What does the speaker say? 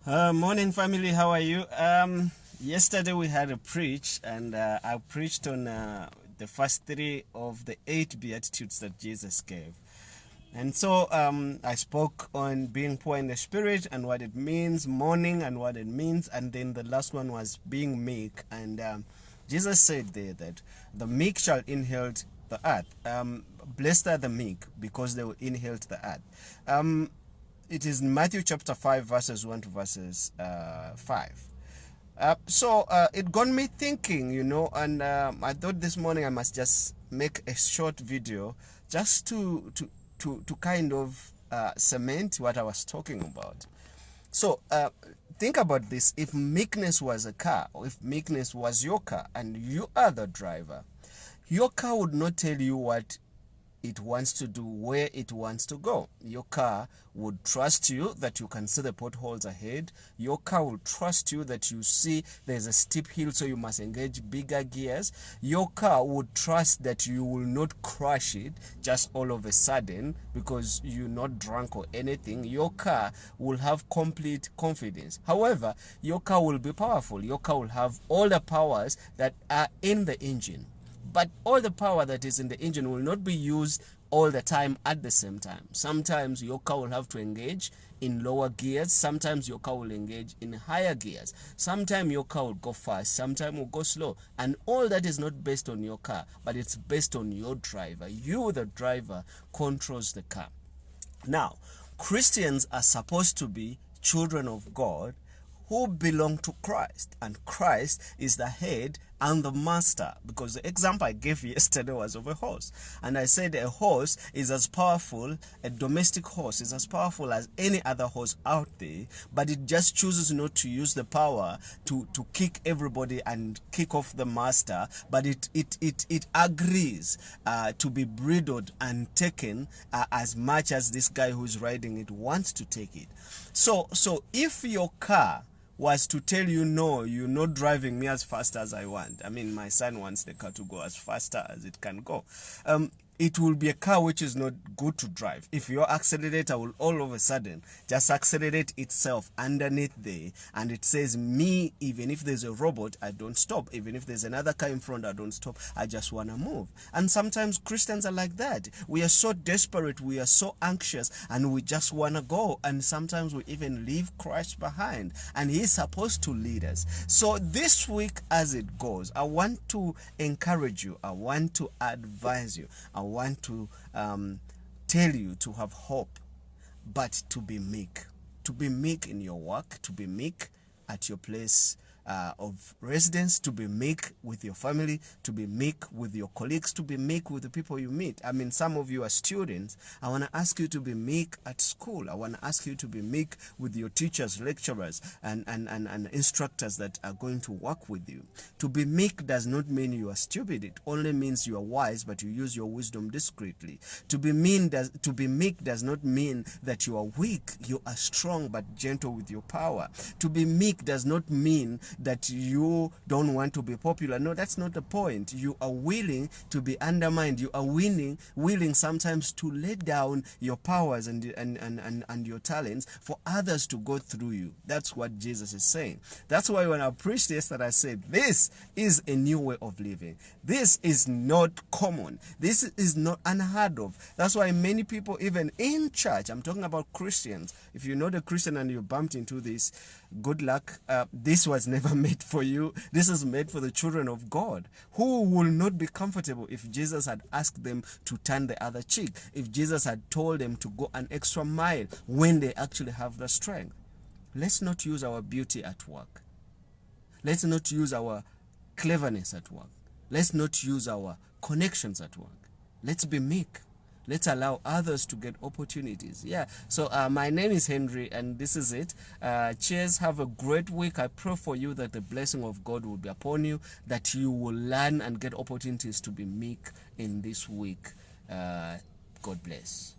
Morning, family. How are you? Yesterday we had a preach, and I preached on the first three of the 8 beatitudes that Jesus gave. And so I spoke on being poor in the spirit and what it means, mourning and what it means, and then the last one was being meek. And Jesus said there that the meek shall inherit the earth. Blessed are the meek, because they will inherit the earth. It is Matthew chapter 5, verses 1 to verses 5. So it got me thinking, and I thought this morning I must just make a short video just to kind of cement what I was talking about. So think about this. If meekness was a car, or if meekness was your car and you are the driver, your car would not tell you what it wants to do, where it wants to go. Your car would trust you that you can see the potholes ahead. Your car will trust you that you see there's a steep hill, so you must engage bigger gears. Your car would trust that you will not crash it just all of a sudden because you're not drunk or anything. Your car will have complete confidence. However, your car will be powerful. Your car will have all the powers that are in the engine. But all the power that is in the engine will not be used all the time at the same time. Sometimes your car will have to engage in lower gears. Sometimes your car will engage in higher gears. Sometimes your car will go fast. Sometimes will go slow. And all that is not based on your car, but it's based on your driver. You, the driver, controls the car. Now, Christians are supposed to be children of God who belong to Christ, and Christ is the head and the master, because the example I gave yesterday was of a horse, and I said a horse is as powerful, a domestic horse is as powerful as any other horse out there, but it just chooses not to use the power to kick everybody and kick off the master, but it agrees to be bridled and taken as much as this guy who's riding it wants to take it. So if your car was to tell you, no, you're not driving me as fast as I want. I mean, my son wants the car to go as faster as it can go. It will be a car which is not good to drive. If your accelerator will all of a sudden just accelerate itself underneath there, and it says, me, even if there's a robot, I don't stop. Even if there's another car in front, I don't stop. I just want to move. And sometimes Christians are like that. We are so desperate, we are so anxious, and we just want to go. And sometimes we even leave Christ behind, and he's supposed to lead us. So this week as it goes, I want to encourage you. I want to advise you. I want to tell you to have hope, but to be meek. To be meek in your work, to be meek at your place of residence, to be meek with your family, to be meek with your colleagues, to be meek with the people you meet. I mean, some of you are students. I want to ask you to be meek at school. I want to ask you to be meek with your teachers, lecturers, and instructors that are going to work with you. To be meek does not mean you are stupid. It only means you are wise, but you use your wisdom discreetly. To be meek does not mean that you are weak. You are strong but gentle with your power. To be meek does not mean that you don't want to be popular. No, that's not the point. You are willing to be undermined. You are willing sometimes to lay down your powers and your talents for others to go through you. That's what Jesus is saying. That's why when I preached yesterday, I said, this is a new way of living. This is not common. This is not unheard of. That's why many people, even in church, I'm talking about Christians. If you're not a Christian and you bumped into this, good luck. This was never made for you. This is made for the children of God, who will not be comfortable if Jesus had asked them to turn the other cheek, if Jesus had told them to go an extra mile when they actually have the strength. Let's not use our beauty at work. Let's not use our cleverness at work. Let's not use our connections at work. Let's be meek. Let's allow others to get opportunities. Yeah. So my name is Henry, and this is it. Cheers. Have a great week. I pray for you that the blessing of God will be upon you, that you will learn and get opportunities to be meek in this week. God bless.